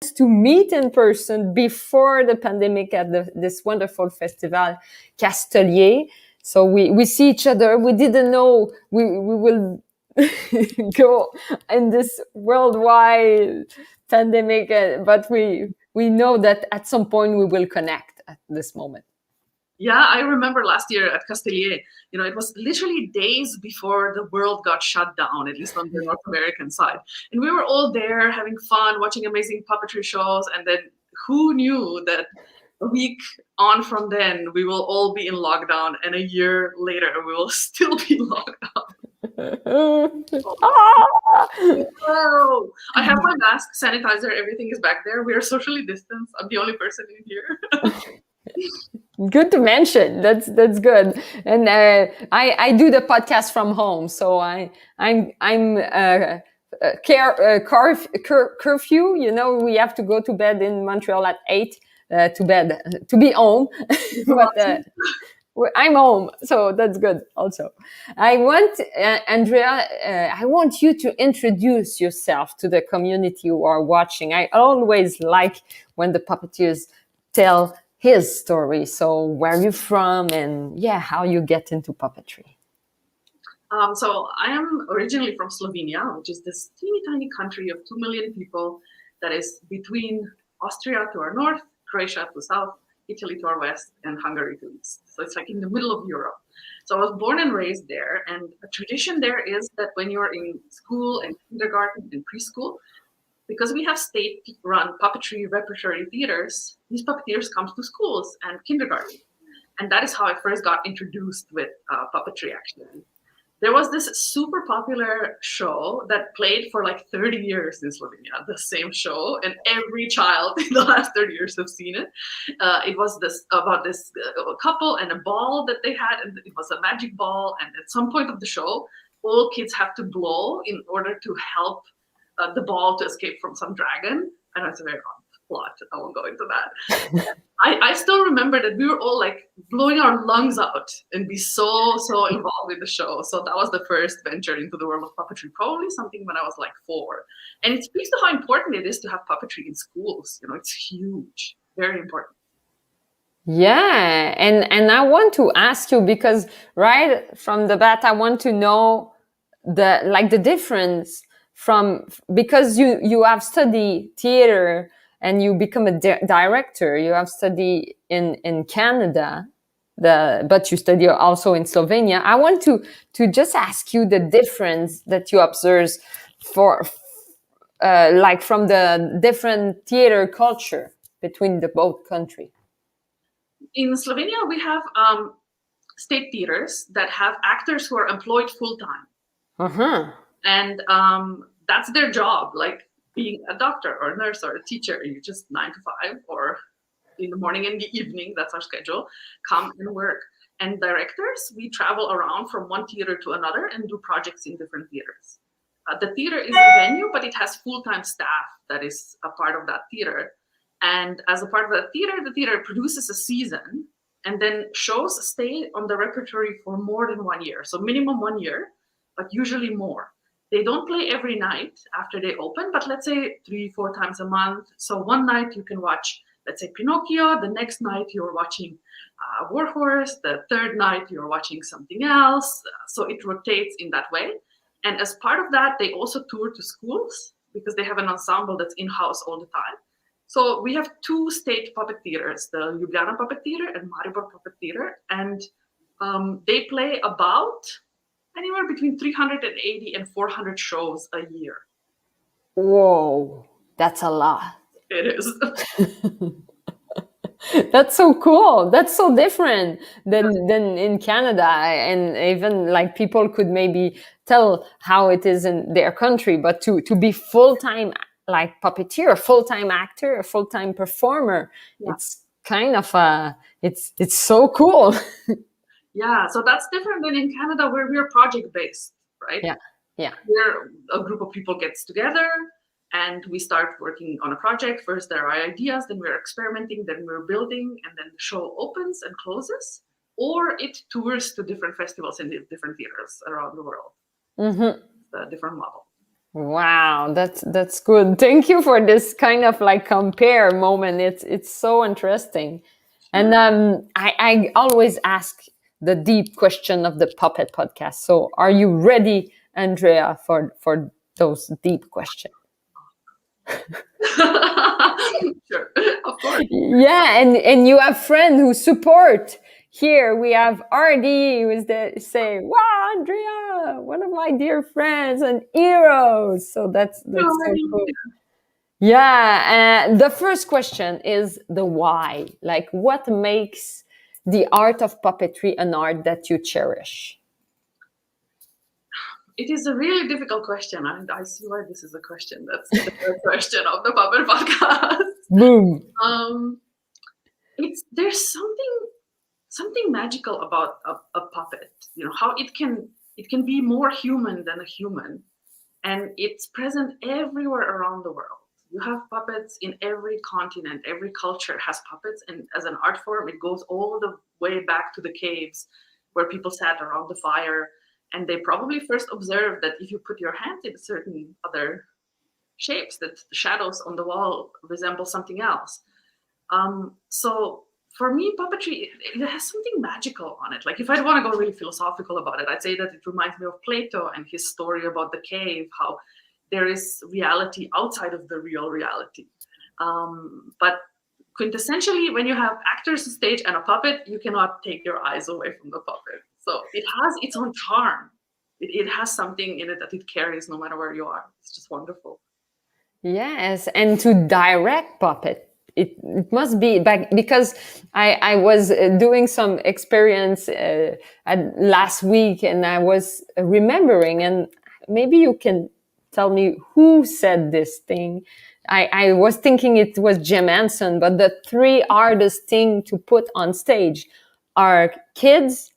to meet in person before the pandemic at this wonderful festival, Castelier. So we see each other. We didn't know we will go in this worldwide pandemic, but we know that at some point we will connect at this moment. Yeah, I remember last year at Castelier, it was literally days before the world got shut down, at least on the North American side. And we were all there having fun, watching amazing puppetry shows. And then who knew that a week on from then, we will all be in lockdown, and a year later, we will still be locked down. Oh, I have my mask, sanitizer, everything is back there. We are socially distanced. I'm the only person in here. Good to mention. That's good. And I do the podcast from home, so I'm curfew. We have to go to bed in Montreal at 8 to be home. But I'm home, so that's good. Also, I want Andrea. I want you to introduce yourself to the community who are watching. I always like when the puppeteers tell his story. So where you from, and how you get into puppetry. So I am originally from Slovenia, which is this teeny tiny country of 2 million people that is between Austria to our north, Croatia to south, Italy to our west, and Hungary to east. So it's like in the middle of Europe. So I was born and raised there, and a tradition there is that when you're in school and kindergarten and preschool, because we have state-run puppetry repertory theaters, these puppeteers come to schools and kindergarten. And that is how I first got introduced with puppetry, actually. There was this super popular show that played for like 30 years in Slovenia, the same show, and every child in the last 30 years have seen it. It was about this couple and a ball that they had, and it was a magic ball, and at some point of the show, all kids have to blow in order to help the ball to escape from some dragon. I know it's a very odd plot. I won't go into that. I still remember that we were all like blowing our lungs out and be so involved in the show. So that was the first venture into the world of puppetry, probably something when I was like 4. And it speaks to how important it is to have puppetry in schools. It's huge, very important. Yeah, and I want to ask you, because right from the bat, I want to know the difference because you have studied theater and you become a director. You have studied in Canada, but you study also in Slovenia. I want to just ask you the difference that you observe from the different theater culture between the both countries. In Slovenia, we have state theaters that have actors who are employed full-time. Uh-huh. And that's their job, like being a doctor or a nurse or a teacher. You just 9 to 5, or in the morning and the evening, that's our schedule, come and work. And directors, we travel around from one theater to another and do projects in different theaters. The theater is a venue, but it has full-time staff that is a part of that theater. And as a part of that theater, the theater produces a season, and then shows stay on the repertory for more than 1 year. So minimum 1 year, but usually more. They don't play every night after they open, but let's say 3-4 times a month. So one night you can watch, let's say, Pinocchio. The next night you're watching Warhorse. The third night you're watching something else. So it rotates in that way. And as part of that, they also tour to schools because they have an ensemble that's in-house all the time. So we have 2 state puppet theaters, the Ljubljana Puppet Theater and Maribor Puppet Theater. And they play about anywhere between 380 and 400 shows a year. Whoa, that's a lot. It is. That's so cool. That's so different than in Canada. And even like people could maybe tell how it is in their country, but to be full-time like puppeteer, full-time actor, a full-time performer, it's kind of it's so cool. Yeah, so that's different than in Canada, where we're project-based, right? Yeah. Where a group of people gets together and we start working on a project. First there are ideas, then we're experimenting, then we're building, and then the show opens and closes, or it tours to different festivals in different theaters around the world. Mm-hmm. It's a different model. Wow, that's good. Thank you for this kind of like compare moment. It's so interesting. And I always ask the deep question of the Puppet podcast. So are you ready, Andrea, for those deep questions? Sure, of course. Yeah, and you have friends who support. Here we have RD who is the say, wow, Andrea, one of my dear friends and heroes. So that's so cool. Yeah, the first question is the why. Like, what makes the art of puppetry an art that you cherish? It is a really difficult question, and I see why this is a question. That's the first question of the Puppet Podcast. Boom. There's something magical about a puppet. You know how it can be more human than a human, and it's present everywhere around the world. You have puppets in every continent. Every culture has puppets, and as an art form, it goes all the way back to the caves where people sat around the fire, and they probably first observed that if you put your hand in certain other shapes, that the shadows on the wall resemble something else. So for me, puppetry, it has something magical on it. Like if I want to go really philosophical about it, I'd say that it reminds me of Plato and his story about the cave, how there is reality outside of the real reality. But quintessentially, when you have actors on stage and a puppet, you cannot take your eyes away from the puppet. So it has its own charm. It has something in it that it carries no matter where you are. It's just wonderful. Yes, and to direct puppet, it must be back because I was doing some experience last week, and I was remembering, and maybe you can tell me who said this thing. I was thinking it was Jim Henson, but the three hardest thing to put on stage are kids,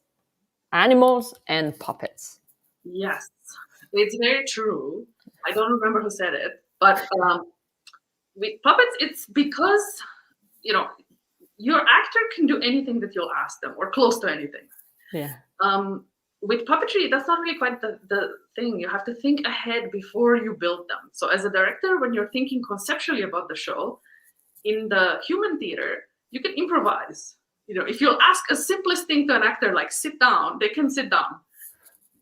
animals, and puppets. Yes, it's very true. I don't remember who said it, but with puppets, it's because, you know, your actor can do anything that you'll ask them or close to anything. Yeah. With puppetry, that's not really quite the thing. You have to think ahead before you build them. So as a director, when you're thinking conceptually about the show, in the human theater, you can improvise. You know, if you'll ask a simplest thing to an actor, like sit down, they can sit down.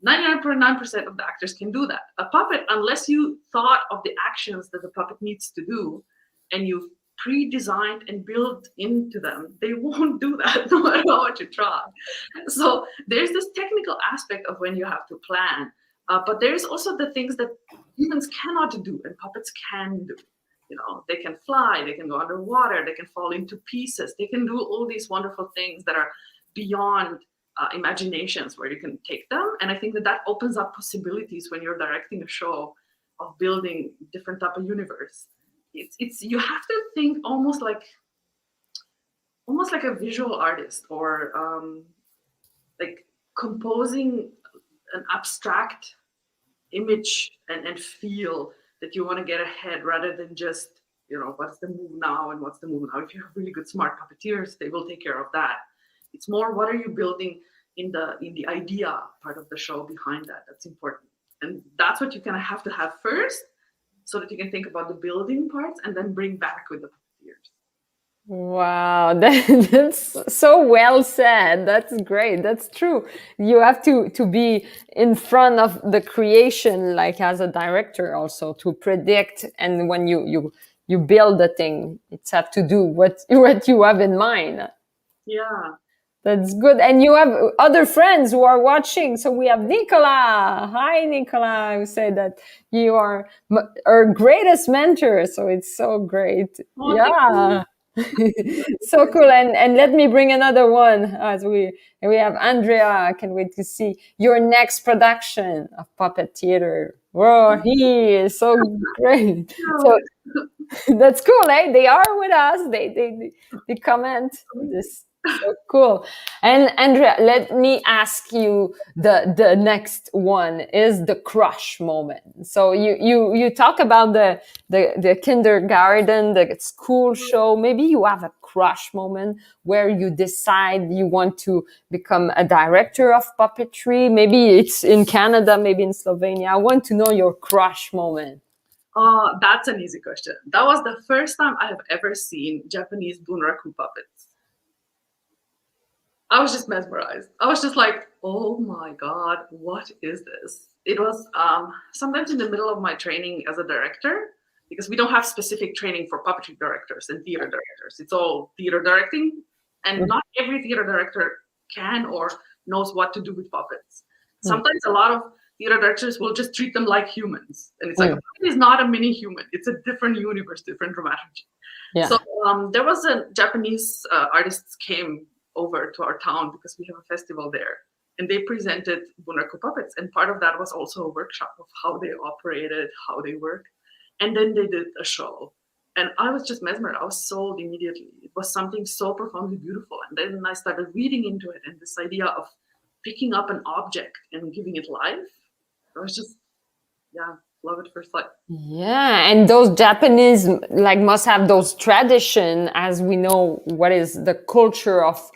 99.9% of the actors can do that. A puppet, unless you thought of the actions that the puppet needs to do and you've pre-designed and built into them, they won't do that no matter how much you try. So there's this technical aspect of when you have to plan, but there's also the things that humans cannot do and puppets can do. You know, they can fly, they can go underwater, they can fall into pieces, they can do all these wonderful things that are beyond imaginations where you can take them. And I think that opens up possibilities when you're directing a show of building different type of universe. It's you have to think almost like a visual artist, or like composing an abstract image and feel that you want to get ahead, rather than just, you know, what's the move now and what's the move now. If you have really good smart puppeteers, they will take care of that. It's more, what are you building in the idea part of the show behind that? That's important, and that's what you kind of have to have first, so that you can think about the building parts and then bring back with the puppeteers. Wow, that's so well said. That's great. That's true. You have to be in front of the creation, like as a director, also to predict. And when you build the thing, it's have to do what you have in mind. Yeah. That's good. And you have other friends who are watching. So we have Nicola. Hi, Nicola, who said that you are our greatest mentor. So it's so great. Oh, yeah. So cool. And let me bring another one as we have Andrea. I can't wait to see your next production of puppet theater. Whoa, he is so great. So that's cool, eh? They are with us. They comment this So cool. And Andrea, let me ask you the next one is the crush moment. So you talk about the kindergarten, the school show. Maybe you have a crush moment where you decide you want to become a director of puppetry. Maybe it's in Canada, maybe in Slovenia. I want to know your crush moment. That's an easy question. That was the first time I have ever seen Japanese bunraku puppets. I was just mesmerized. I was just like, oh my God, what is this? It was sometimes in the middle of my training as a director, because we don't have specific training for puppetry directors and theater directors. It's all theater directing, and not every theater director can or knows what to do with puppets. Sometimes a lot of theater directors will just treat them like humans. And it's like, a puppet is not a mini human. It's a different universe, different dramaturgy. Yeah. So there was a Japanese artists came over to our town because we have a festival there, and they presented bunraku puppets, and part of that was also a workshop of how they operated, how they work, and then they did a show, and I was just mesmerized. I was sold immediately. It was something so profoundly beautiful, and then I started reading into it, and this idea of picking up an object and giving it life, I was just, love at first sight. Yeah, and those Japanese like must have those tradition, as we know what is the culture of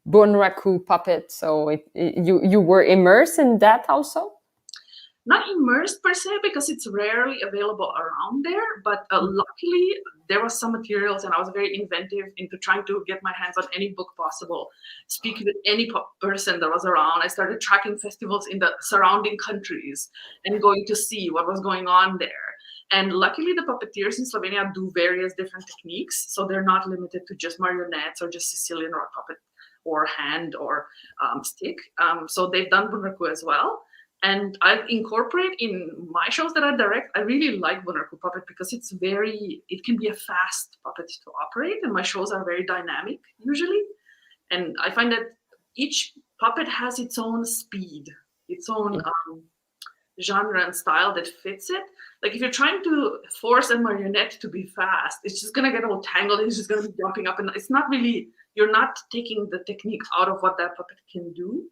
bunraku puppet. So you were immersed in that also. Not immersed per se, because it's rarely available around there, but luckily there was some materials, and I was very inventive into trying to get my hands on any book possible, speak with any person that was around. I started tracking festivals in the surrounding countries and going to see what was going on there. And luckily the puppeteers in Slovenia do various different techniques, so they're not limited to just marionettes or just Sicilian rock puppet or hand or stick. So they've done bunraku as well. And I incorporate in my shows that I direct. I really like bunraku puppet because it can be a fast puppet to operate, and my shows are very dynamic usually. And I find that each puppet has its own speed, its own genre and style that fits it. Like if you're trying to force a marionette to be fast, it's just gonna get all tangled. It's just gonna be jumping up, and it's not really. You're not taking the technique out of what that puppet can do.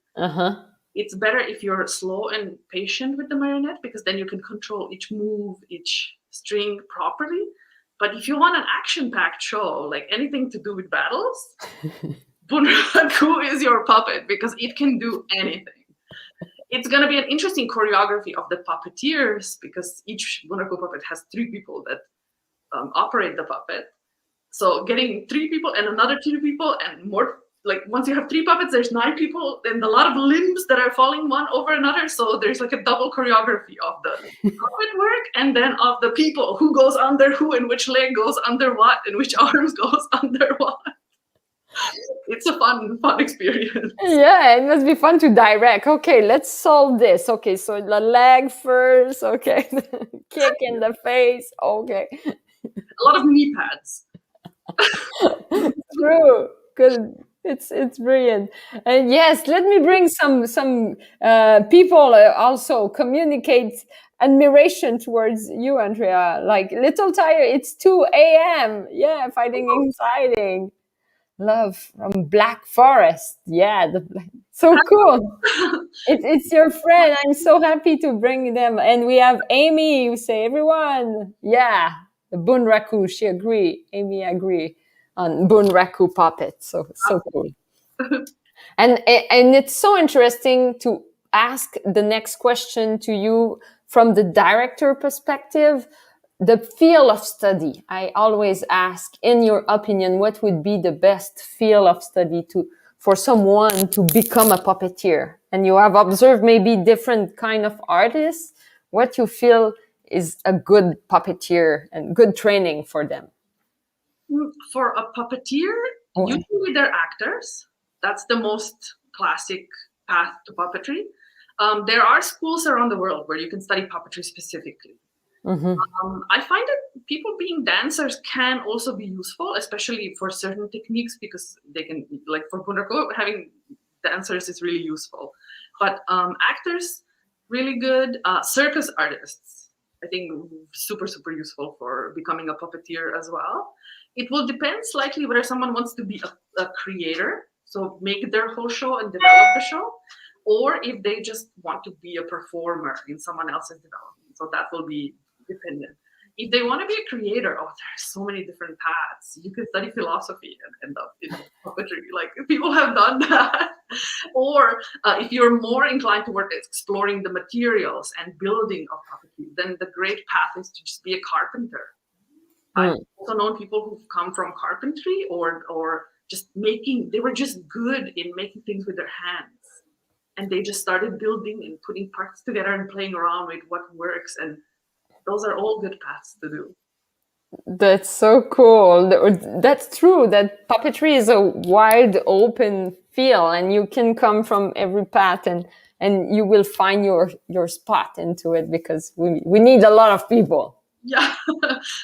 It's better if you're slow and patient with the marionette, because then you can control each move, each string properly. But if you want an action-packed show, like anything to do with battles, bunraku is your puppet because it can do anything. It's going to be an interesting choreography of the puppeteers, because each bunraku puppet has 3 people that operate the puppet. So getting 3 people and another 2 people and more. Like once you have 3 puppets, there's 9 people and a lot of limbs that are falling one over another. So there's like a double choreography of the puppet work, and then of the people, who goes under who, and which leg goes under what, and which arms goes under what. It's a fun experience. Yeah, it must be fun to direct. Okay, let's solve this. Okay, so the leg first. Okay, kick in the face. Okay, a lot of knee pads. True. Good. It's brilliant. And yes, let me bring some people also communicate admiration towards you, Andrea. Like little tired. It's 2 a.m. Yeah, fighting exciting. Love from Black Forest. Yeah, so cool. It's your friend. I'm so happy to bring them. And we have Amy who say everyone. Yeah, the bunraku. She agree. Amy agree on bunraku puppet. So cool. And it's so interesting to ask the next question to you from the director perspective. The field of study. I always ask, in your opinion, what would be the best field of study for someone to become a puppeteer? And you have observed maybe different kind of artists. What you feel is a good puppeteer and good training for them? For a puppeteer, usually they're actors. That's the most classic path to puppetry. There are schools around the world where you can study puppetry specifically. I find that people being dancers can also be useful, especially for certain techniques, because they can, like for bunraku, having dancers is really useful. But actors, really good. Circus artists, I think super, super useful for becoming a puppeteer as well. It will depend slightly whether someone wants to be a creator, so make their whole show and develop the show, or if they just want to be a performer in someone else's development. So that will be dependent. If they want to be a creator, oh, there's so many different paths. You could study philosophy and end up in puppetry. Like people have done that. Or if you're more inclined toward exploring the materials and building of puppetry, then the great path is to just be a carpenter. I've also known people who've come from carpentry or just making, they were just good in making things with their hands. And they just started building and putting parts together and playing around with what works. And those are all good paths to do. That's so cool. That's true, that puppetry is a wide open field and you can come from every path and you will find your spot into it, because we need a lot of people. Yeah,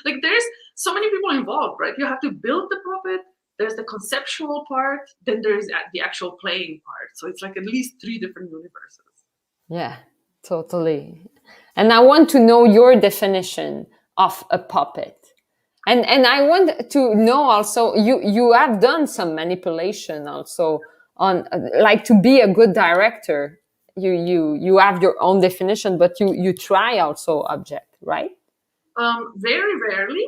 like there's so many people involved, right? You have to build the puppet, there's the conceptual part, then there's the actual playing part. So it's like at least 3 different universes. Yeah, totally. And I want to know your definition of a puppet. And I want to know also, you have done some manipulation also on, like, to be a good director. You have your own definition, but you try also object, right? Very rarely.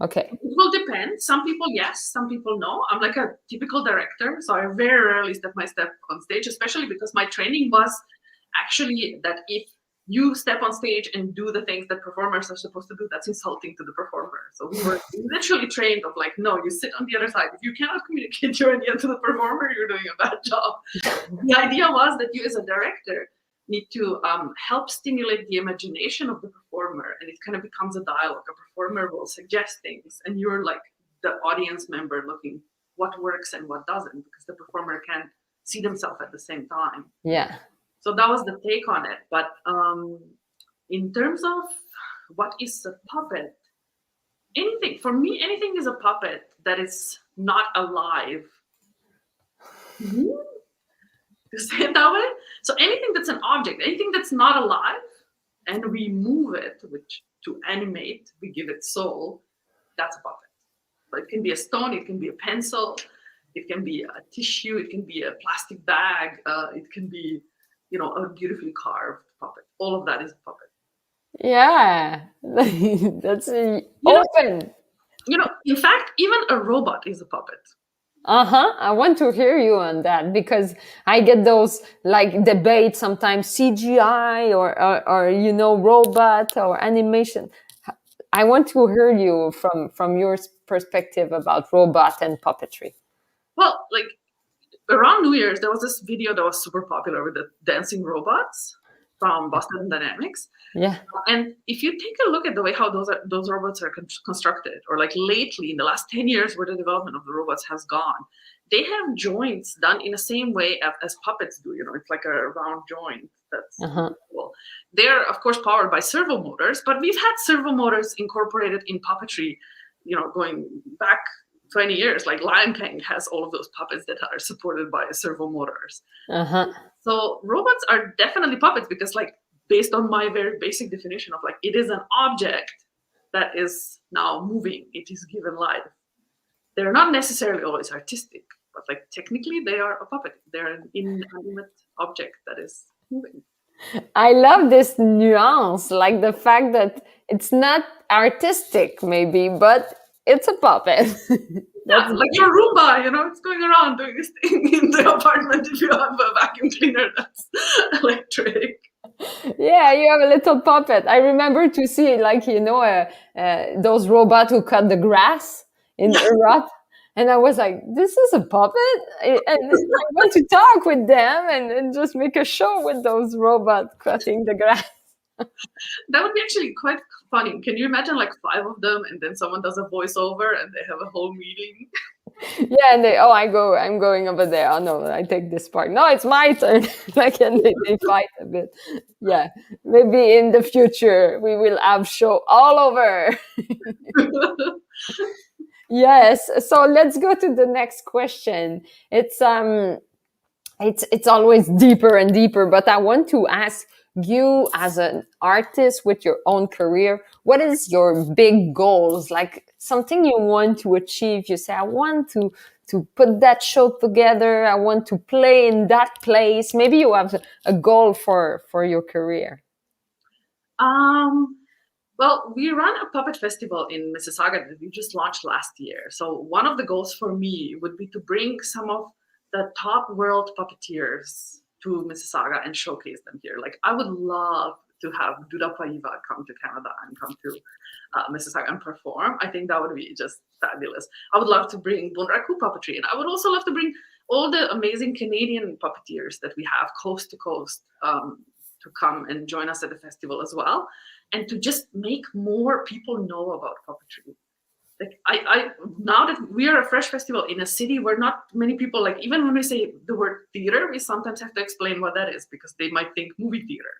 Okay. It will depend. Some people yes, some people no. I'm like a typical director, so I very rarely step on stage, especially because my training was actually that if you step on stage and do the things that performers are supposed to do, that's insulting to the performer. So we were literally trained of like, no, you sit on the other side. If you cannot communicate your idea to the performer, you're doing a bad job. The idea was that you as a director need to help stimulate the imagination of the performer, and it kind of becomes a dialogue. A performer will suggest things, and you're like the audience member looking what works and what doesn't, because the performer can't see themselves at the same time. Yeah. So that was the take on it. But in terms of what is a puppet, for me, anything is a puppet that is not alive. To say it that way. So anything that's an object, anything that's not alive, and we move it, which to animate, we give it soul, that's a puppet. So it can be a stone, it can be a pencil, it can be a tissue, it can be a plastic bag, it can be, a beautifully carved puppet. All of that is a puppet. Yeah, that's open. In fact, even a robot is a puppet. I want to hear you on that, because I get those like debates sometimes, CGI or robot or animation. I want to hear you from your perspective about robot and puppetry. Well, like around New Year's, there was this video that was super popular with the dancing robots from Boston Dynamics. Yeah. And if you take a look at the way how those robots are constructed, or like lately in the last 10 years where the development of the robots has gone, they have joints done in the same way as puppets do. It's like a round joint. That's cool. They're, of course, powered by servo motors, but we've had servo motors incorporated in puppetry, going back 20 years. Like Lion King has all of those puppets that are supported by servo motors. So robots are definitely puppets, because like, based on my very basic definition of like, it is an object that is now moving, it is given life. They're not necessarily always artistic, but like technically they are a puppet. They're an inanimate object that is moving. I love this nuance, like the fact that it's not artistic maybe, but it's a puppet. Yeah, like your Roomba, it's going around doing this thing in the apartment if you have a vacuum cleaner that's electric. Yeah, you have a little puppet. I remember to see like, those robots who cut the grass in Europe. And I was like, this is a puppet? And I want to talk with them and just make a show with those robots cutting the grass. That would be actually quite funny. Can you imagine like 5 of them, and then someone does a voiceover and they have a whole meeting? Yeah, and I'm going over there. Oh no, I take this part. No, it's my turn. Like, and they fight a bit. Yeah, maybe in the future we will have show all over. Yes. So let's go to the next question. It's always deeper and deeper, but I want to ask you as an artist with your own career, what is your big goals? Like something you want to achieve. You say, I want to put that show together. I want to play in that place. Maybe you have a goal for your career. Um, well, we run a puppet festival in Mississauga that we just launched last year. So one of the goals for me would be to bring some of the top world puppeteers to Mississauga and showcase them here. Like I would love to have Duda Paiva come to Canada and come to Mississauga and perform. I think that would be just fabulous. I would love to bring Bunraku puppetry, and I would also love to bring all the amazing Canadian puppeteers that we have coast to coast to come and join us at the festival as well, and to just make more people know about puppetry. Like I now that we are a fresh festival in a city where not many people, like even when we say the word theater, we sometimes have to explain what that is because they might think movie theater.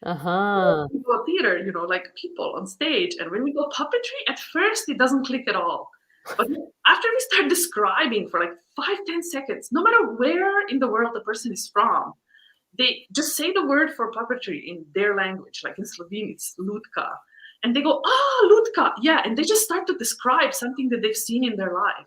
Uh-huh. We go theater, like people on stage, and when we go puppetry, at first it doesn't click at all. But after we start describing for like 5-10 seconds, no matter where in the world the person is from, they just say the word for puppetry in their language, like in Slovene, it's lutka. And they go, lutka, yeah. And they just start to describe something that they've seen in their life.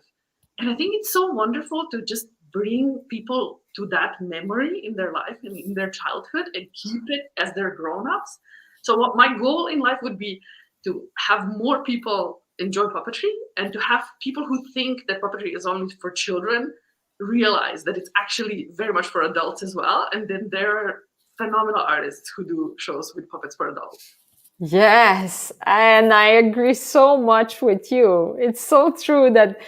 And I think it's so wonderful to just bring people to that memory in their life and in their childhood and keep it as they're grown-ups. So what my goal in life would be to have more people enjoy puppetry and to have people who think that puppetry is only for children realize that it's actually very much for adults as well. And then there are phenomenal artists who do shows with puppets for adults. Yes, and I agree so much with you. It's so true that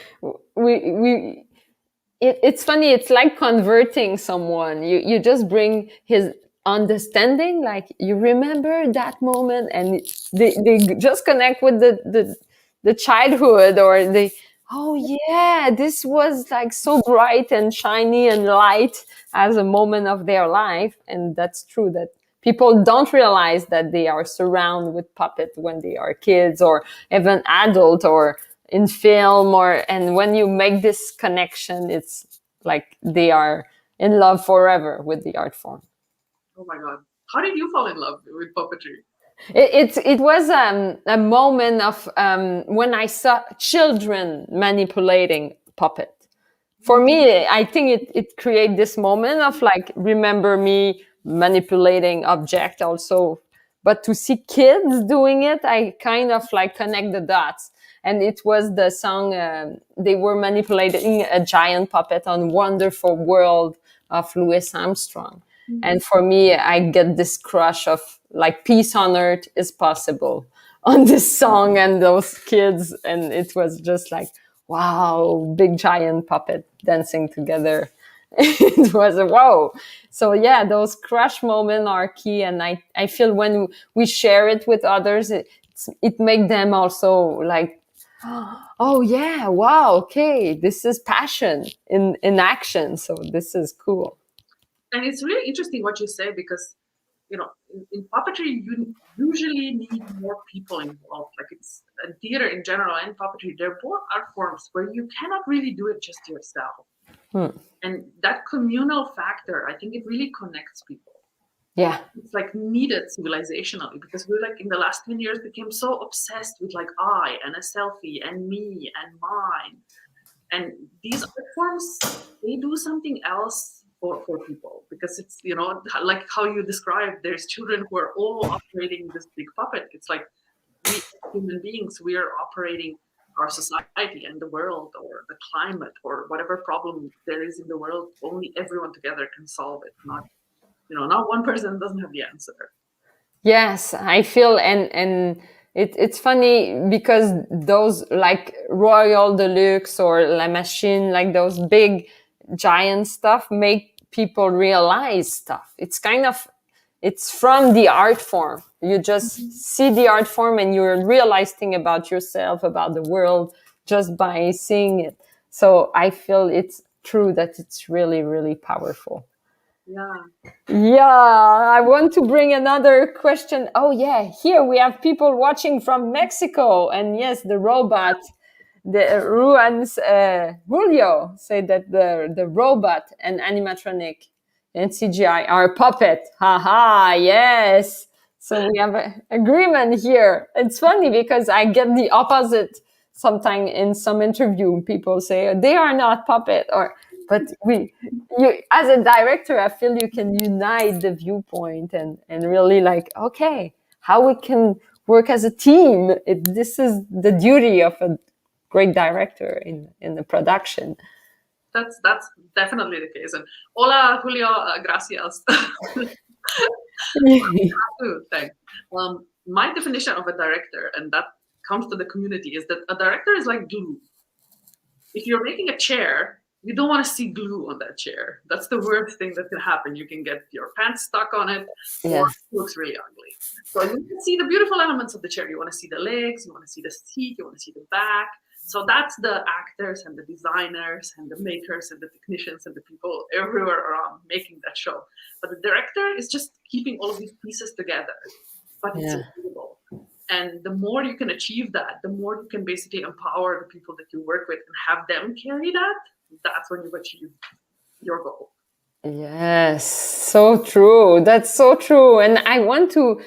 it's funny. It's like converting someone. You just bring his understanding, like you remember that moment, and they just connect with the childhood, or they, oh yeah, this was like so bright and shiny and light as a moment of their life. And that's true that people don't realize that they are surrounded with puppet when they are kids or even adult or in film, and when you make this connection, it's like they are in love forever with the art form. Oh my God. How did you fall in love with puppetry? It was a moment of when I saw children manipulating puppet. For me, I think it created this moment of like, remember me manipulating object also, but to see kids doing it, I kind of like connect the dots. And it was the song, they were manipulating a giant puppet on Wonderful World of Louis Armstrong. Mm-hmm. And for me, I get this crush of like peace on earth is possible on this song and those kids. And it was just like, wow, big giant puppet dancing together. It was a wow. So yeah, those crush moments are key. And I feel when we share it with others, it makes them also like, oh yeah, wow, okay, this is passion in action. So this is cool. And it's really interesting what you say, because in puppetry you usually need more people involved. Like it's theater in general and puppetry, they're both art forms where you cannot really do it just yourself. And that communal factor, I think it really connects people. Yeah, it's like needed civilizationally, because we're like in the last 10 years became so obsessed with like I and a selfie and me and mine. And these art forms, they do something else for people, because it's, like how you described, there's children who are all operating this big puppet. It's like we human beings, we are operating our society and the world or the climate or whatever problem there is in the world. Only everyone together can solve it, not one person doesn't have the answer. Yes, I feel, and it's funny because those like Royal Deluxe or La Machine, like those big giant stuff, make people realize stuff. It's from the art form. You just see the art form and you're realizing about yourself, about the world, just by seeing it. So I feel it's true that it's really, really powerful. Yeah, I want to bring another question. Oh yeah, here we have people watching from Mexico, and yes, the robot, the Ruans Julio said that the robot and animatronic and CGI are puppet. Haha, yes. So we have an agreement here. It's funny because I get the opposite sometimes in some interview. People say they are not puppet, but you as a director, I feel you can unite the viewpoint and really like, okay, how we can work as a team. This is the duty of a great director in the production. That's definitely the case. And hola, Julio, gracias. Thanks. My definition of a director, and that comes to the community, is that a director is like glue. If you're making a chair, you don't want to see glue on that chair. That's the worst thing that can happen. You can get your pants stuck on it, or it looks really ugly. So you can see the beautiful elements of the chair. You want to see the legs, you want to see the seat, you want to see the back. So that's the actors and the designers and the makers and the technicians and the people everywhere around making that show. But the director is just keeping all of these pieces together. But it's incredible. And the more you can achieve that, the more you can basically empower the people that you work with and have them carry that. That's when you've achieved your goal. Yes, so true. That's so true. And I want to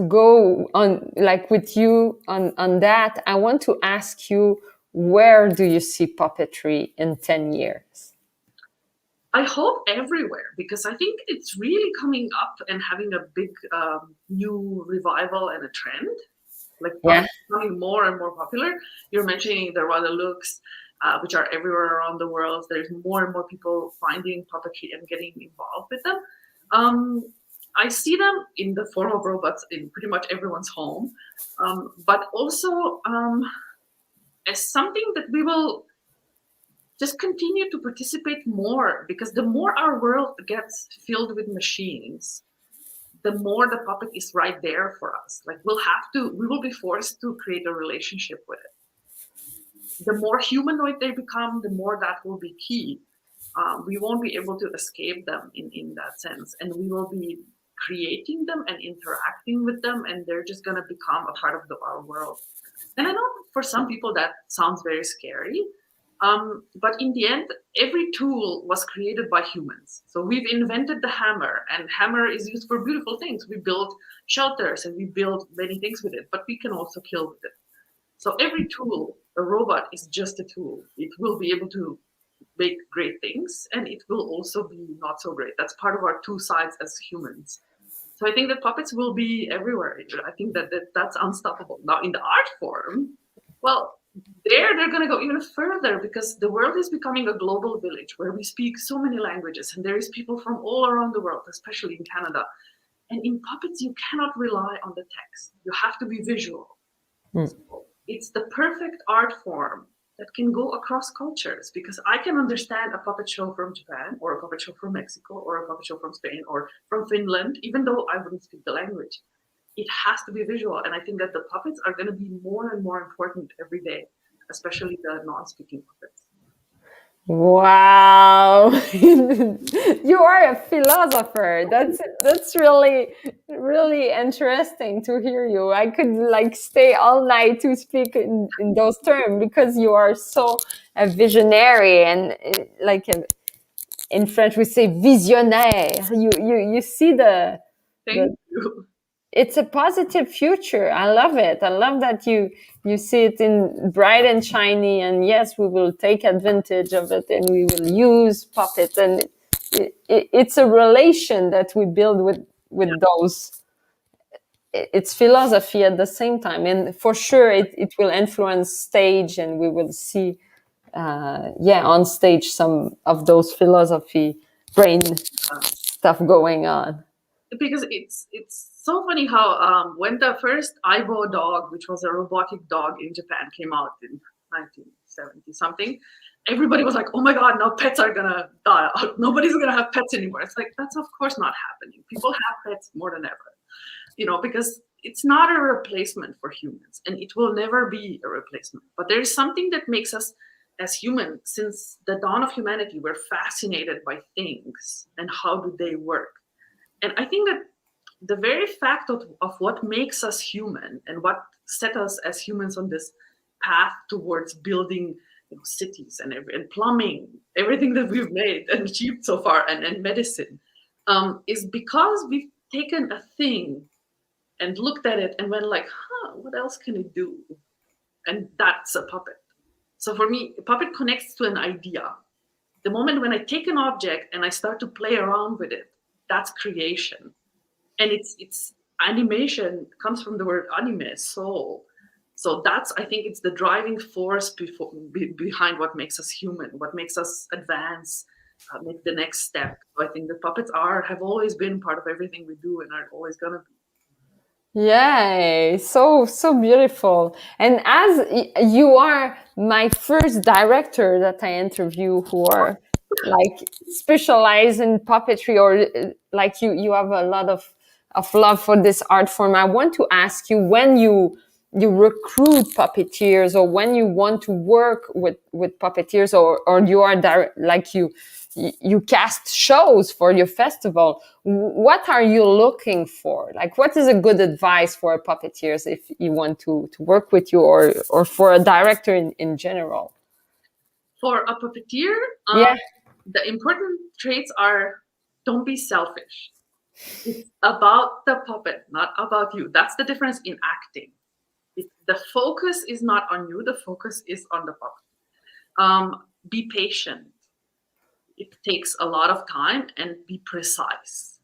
go on like with you on that. I want to ask you, where do you see puppetry in 10 years? I hope everywhere, because I think it's really coming up and having a big new revival and a trend. Like becoming more and more popular. You're mentioning the Guadeloupes, which are everywhere around the world. There's more and more people finding puppetry and getting involved with them. I see them in the form of robots in pretty much everyone's home, but also as something that we will just continue to participate more, because the more our world gets filled with machines, the more the puppet is right there for us. Like we will be forced to create a relationship with it. The more humanoid they become, the more that will be key. We won't be able to escape them in that sense. And we will be creating them and interacting with them, and they're just going to become a part of our world. And I know for some people that sounds very scary, but in the end, every tool was created by humans. So we've invented the hammer, and hammer is used for beautiful things. We build shelters and we build many things with it, but we can also kill with it. So every tool, a robot is just a tool. It will be able to make great things, and it will also be not so great. That's part of our two sides as humans. So I think that puppets will be everywhere. I think that's unstoppable. Now in the art form, well, they're going to go even further, because the world is becoming a global village where we speak so many languages, and there is people from all around the world, especially in Canada. And in puppets, you cannot rely on the text. You have to be visual. So it's the perfect art form that can go across cultures, because I can understand a puppet show from Japan, or a puppet show from Mexico, or a puppet show from Spain, or from Finland, even though I wouldn't speak the language. It has to be visual. And I think that the puppets are going to be more and more important every day, especially the non-speaking puppets. Wow. You are a philosopher. That's really, really interesting to hear you. I could like stay all night to speak in those terms, because you are so a visionary, and like in French we say visionnaire. You see Thank you. It's a positive future. I love it. I love that you see it in bright and shiny, and yes, we will take advantage of it, and we will use puppet, and it's a relation that we build with those. It's philosophy at the same time, and for sure it will influence stage, and we will see on stage some of those philosophy brain stuff going on. Because it's so funny how when the first Aibo dog, which was a robotic dog in Japan, came out in 1970 something, everybody was like, oh my God, now pets are gonna die out. Nobody's gonna have pets anymore. It's like, that's of course not happening. People have pets more than ever, because it's not a replacement for humans, and it will never be a replacement. But there is something that makes us as humans, since the dawn of humanity, we're fascinated by things and how do they work. And I think that the very fact of what makes us human and what set us as humans on this path towards building cities and plumbing, everything that we've made and achieved so far, and medicine, is because we've taken a thing and looked at it and went like, what else can it do? And that's a puppet. So for me, a puppet connects to an idea. The moment when I take an object and I start to play around with it, that's creation. And it's animation comes from the word anime, soul. So I think it's the driving force behind what makes us human, what makes us advance, make the next step. So I think the puppets have always been part of everything we do and are always gonna be. Yay, so beautiful. And as you are my first director that I interview who are like specialize in puppetry, or like you have a lot of love for this art form, I want to ask you, when you recruit puppeteers, or when you want to work with puppeteers, or you are like you cast shows for your festival, what are you looking for? Like, what is a good advice for puppeteers if you want to work with you, or for a director in general? For a puppeteer, the important traits are: don't be selfish. It's about the puppet, not about you. That's the difference in acting. The focus is not on you, the focus is on the puppet. Be patient. It takes a lot of time, and be precise.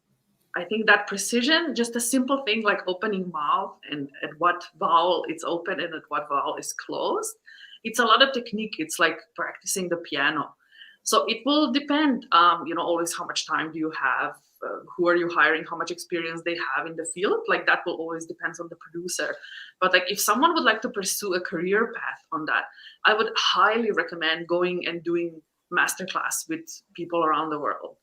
I think that precision, just a simple thing like opening mouth and at what vowel it's open and at what vowel is closed, it's a lot of technique. It's like practicing the piano. So it will depend, always how much time do you have, who are you hiring, how much experience they have in the field. Like that will always depend on the producer. But like if someone would like to pursue a career path on that, I would highly recommend going and doing masterclass with people around the world,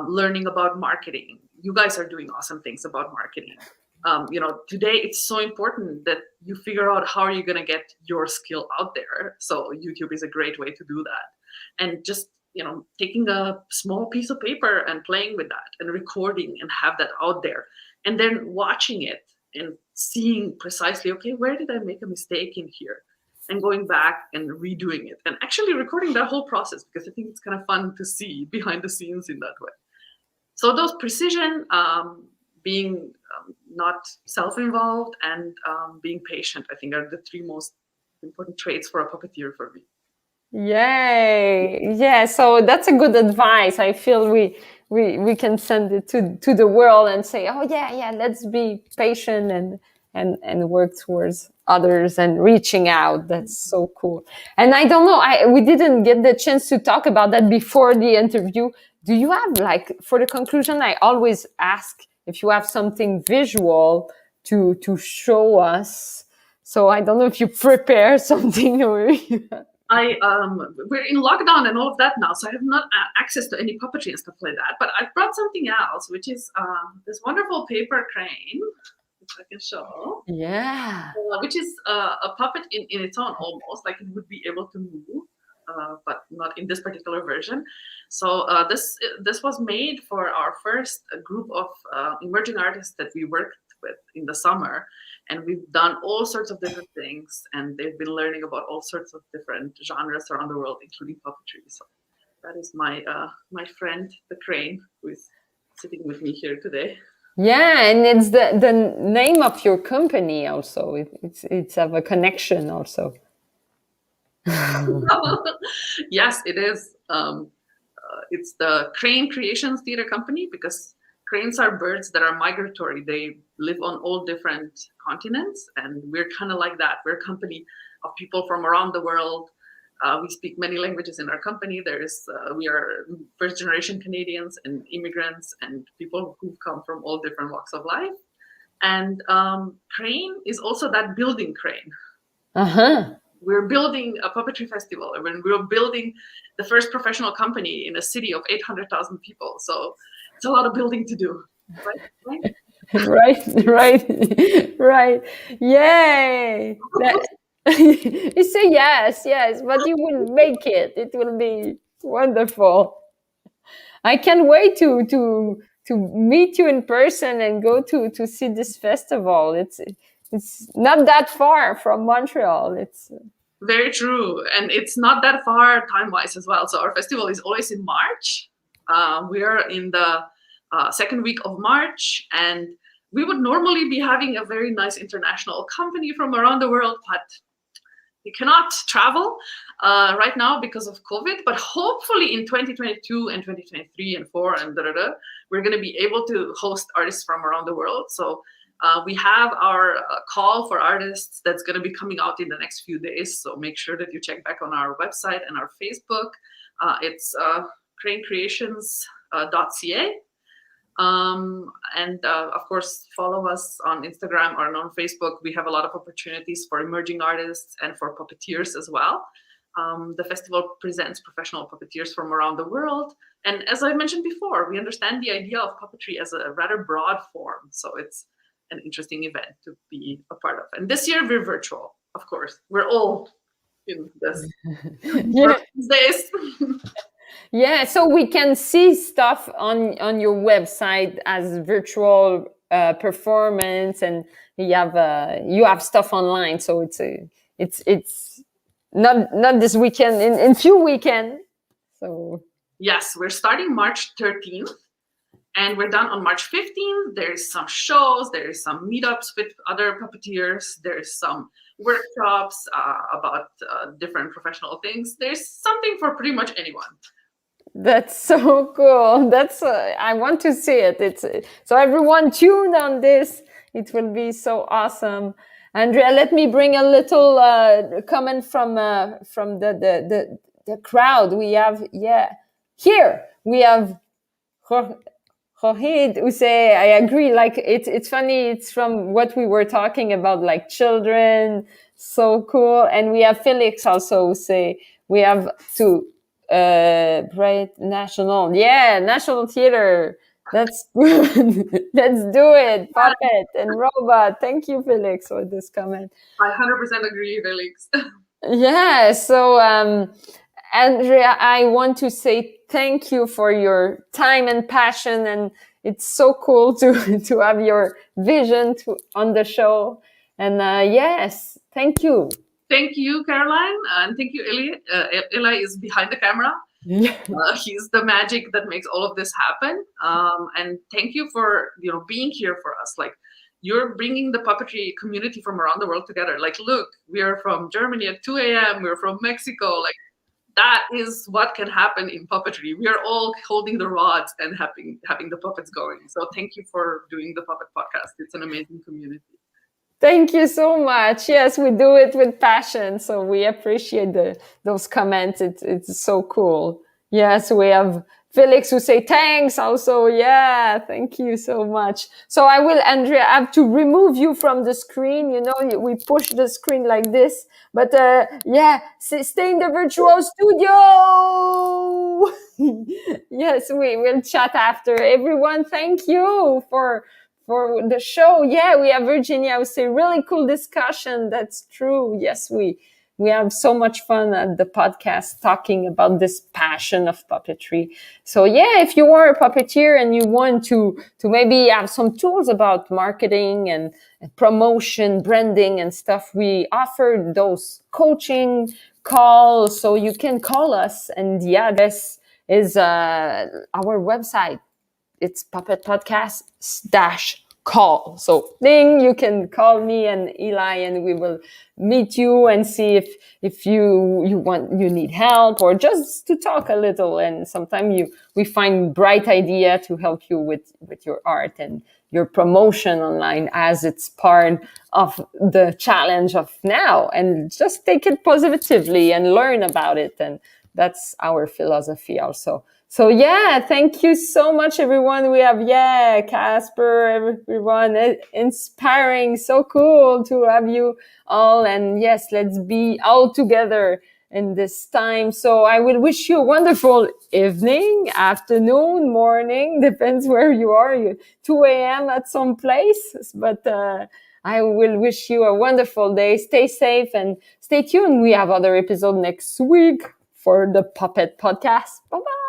learning about marketing. You guys are doing awesome things about marketing. Today it's so important that you figure out how are you going to get your skill out there. So YouTube is a great way to do that. And just, taking a small piece of paper and playing with that and recording and have that out there. And then watching it and seeing precisely, okay, where did I make a mistake in here? And going back and redoing it and actually recording that whole process, because I think it's kind of fun to see behind the scenes in that way. So those precision, being not self-involved, and being patient, I think are the three most important traits for a puppeteer for me. Yay! Yeah, so that's a good advice. I feel we can send it to the world and say, oh yeah, let's be patient and work towards others and reaching out. That's so cool. And I don't know, we didn't get the chance to talk about that before the interview. Do you have, like, for the conclusion, I always ask if you have something visual to show us. So I don't know if you prepare something or we're in lockdown and all of that now, so I have not access to any puppetry and stuff like that. But I've brought something else, which is this wonderful paper crane, which I can show. Yeah. Which is a puppet in its own, almost like it would be able to move, but not in this particular version. So this was made for our first group of emerging artists that we worked with in the summer. And we've done all sorts of different things, and they've been learning about all sorts of different genres around the world, including puppetry. So that is my friend, the crane, who is sitting with me here today. Yeah, and it's the name of your company also. It's have a connection also. Yes, it is. It's the Crane Creations Theater Company, because cranes are birds that are migratory. They live on all different continents, and we're kind of like that. We're a company of people from around the world. We speak many languages in our company. We are first-generation Canadians and immigrants and people who've come from all different walks of life. And Crane is also that building crane. Uh-huh. We're building a puppetry festival, and we're building the first professional company in a city of 800,000 people. So it's a lot of building to do, right. Yay! You say yes, but you will make it. It will be wonderful. I can't wait to meet you in person and go to see this festival. It's not that far from Montreal. It's Very true. And it's not that far time-wise as well. So our festival is always in March. We are in the second week of March, and we would normally be having a very nice international company from around the world, but we cannot travel right now because of COVID. But hopefully in 2022 and 2023 and 4 and we're going to be able to host artists from around the world. So we have our call for artists that's going to be coming out in the next few days. So make sure that you check back on our website and our Facebook. It's cranecreations.ca. And of course, follow us on Instagram or on Facebook. We have a lot of opportunities for emerging artists and for puppeteers as well. The festival presents professional puppeteers from around the world. And as I mentioned before, we understand the idea of puppetry as a rather broad form. So it's an interesting event to be a part of. And this year we're virtual, of course. We're all in this these days. Yeah, so we can see stuff on your website as virtual performance, and you have stuff online. So it's not this weekend, in few weekend. So yes, we're starting March 13th, and we're done on March 15th. There's some shows, there's some meetups with other puppeteers, there's some workshops about different professional things. There's something for pretty much anyone. That's so cool. That's I want to see it. It's so everyone tune on this. It will be so awesome. Andrea, let me bring a little comment from the crowd. We have here we have Jorge who say, I agree. Like it's funny. It's from what we were talking about, like children. So cool. And we have Felix also who say we have to. Right, national theater. That's good. Let's do it. Puppet and robot. Thank you, Felix, for this comment. I 100% agree, Felix. Yeah. So, Andrea, I want to say thank you for your time and passion, and it's so cool to have your vision on the show. And yes, thank you. Thank you, Caroline, and thank you, Eli. Eli is behind the camera. He's the magic that makes all of this happen. And thank you for being here for us. Like, you're bringing the puppetry community from around the world together. Like, look, we are from Germany at 2 a.m. We're from Mexico. Like, that is what can happen in puppetry. We are all holding the rods and having the puppets going. So thank you for doing the Puppet Podcast. It's an amazing community. Thank you so much. Yes, we do it with passion. So we appreciate those comments. It's so cool. Yes, we have Felix who say thanks also. Yeah, thank you so much. So Andrea, I have to remove you from the screen. We push the screen like this. But stay in the virtual studio. Yes, we will chat after. Everyone, thank you for the show. Yeah, we have Virginia. I would say really cool discussion. That's true. Yes, we have so much fun at the podcast talking about this passion of puppetry. So yeah, if you are a puppeteer and you want to maybe have some tools about marketing and promotion, branding and stuff, we offer those coaching calls. So you can call us, and the address is our website. It's Puppet Podcast /call. So you can call me and Eli, and we will meet you and see if you need help or just to talk a little. And sometimes we find bright idea to help you with your art and your promotion online, as it's part of the challenge of now. And just take it positively and learn about it. And that's our philosophy also. So yeah, thank you so much, everyone. We have Casper, everyone, inspiring, so cool to have you all. And yes, let's be all together in this time. So I will wish you a wonderful evening, afternoon, morning, depends where you are. 2 a.m. at some place, but I will wish you a wonderful day. Stay safe and stay tuned. We have other episodes next week for the Puppet Podcast. Bye-bye.